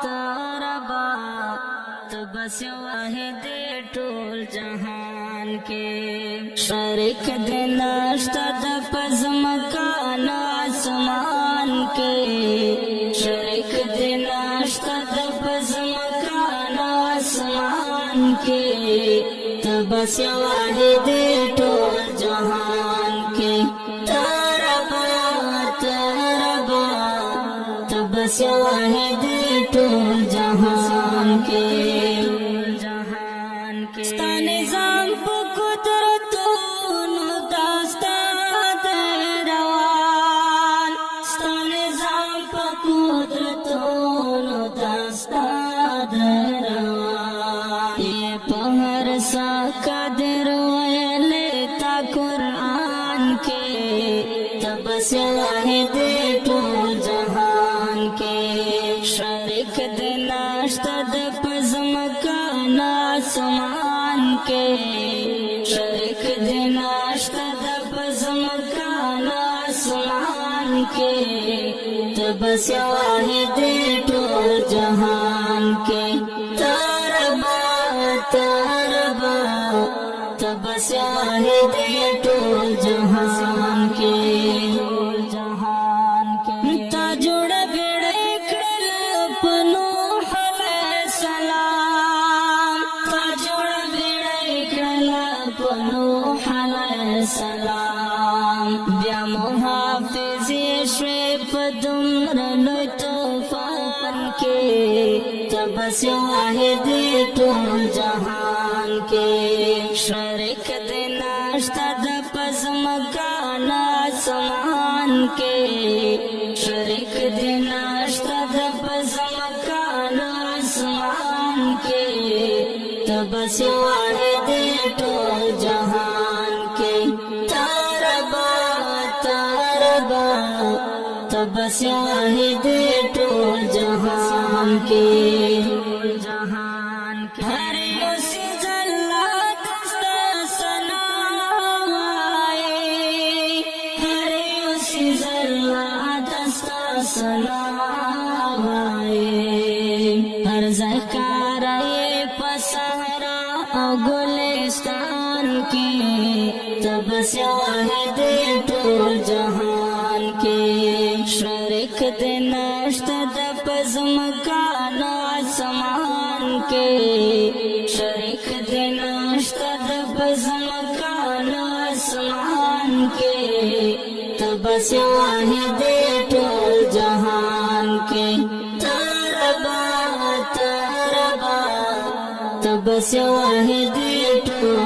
तरबा तो बस वाहिद टोल जहान के शरीक दिनाश्ता दपज मकान आसमान के शरीक दिनाश्ता दपज मकान आसमान के तो बस वाहिद टोल जहान के तरबा तरबा तो बस वाहिद टोल जहान के निजाम पे कुदरतों दास्ता दे रवान निजाम पे कुदरतों दास्ता दे रवान ये पहर सा कदर लेता कुरान के तब से वाहिद टोल जहान के शरीक दिनाश्ता दपज मकान आसमान के शरीक दिनाश्ता दपज मकान आसमान के तब से वाहिद टोल जहान के तरबा तरबा तब से वाहिद टोल जहान के ताजुड़ बेड़े कल पनो हले सलाम ताजुड़ बेड़े कल पनो हले सलाम ब्या मुहाफिज श्रेप दुमरन तूफान के तब से वाहिद टोल जहान के शरीक दिनाश्ता दपज मकान आसमान के शरीक दिनाश्ता दपज मकान आसमान के तब से वाहिद टोल जहान के तरबा तरबा तब से वाहिद टोल जहान के हरे उसी जल्ला दस्ता सनाए हरे उसी जल्ला दस्ता सनाए हर ज़कार ये पसहरा गुलिस्तान के तब से वाहिद टोल जहान के शरीक दिनाश्ता दपज मकान आसमान के शरीक दिनाश्ता दपज मकान आसमान के तब से वाहिद टोल जहान के तरबा तरबा तब से वाहिद टोल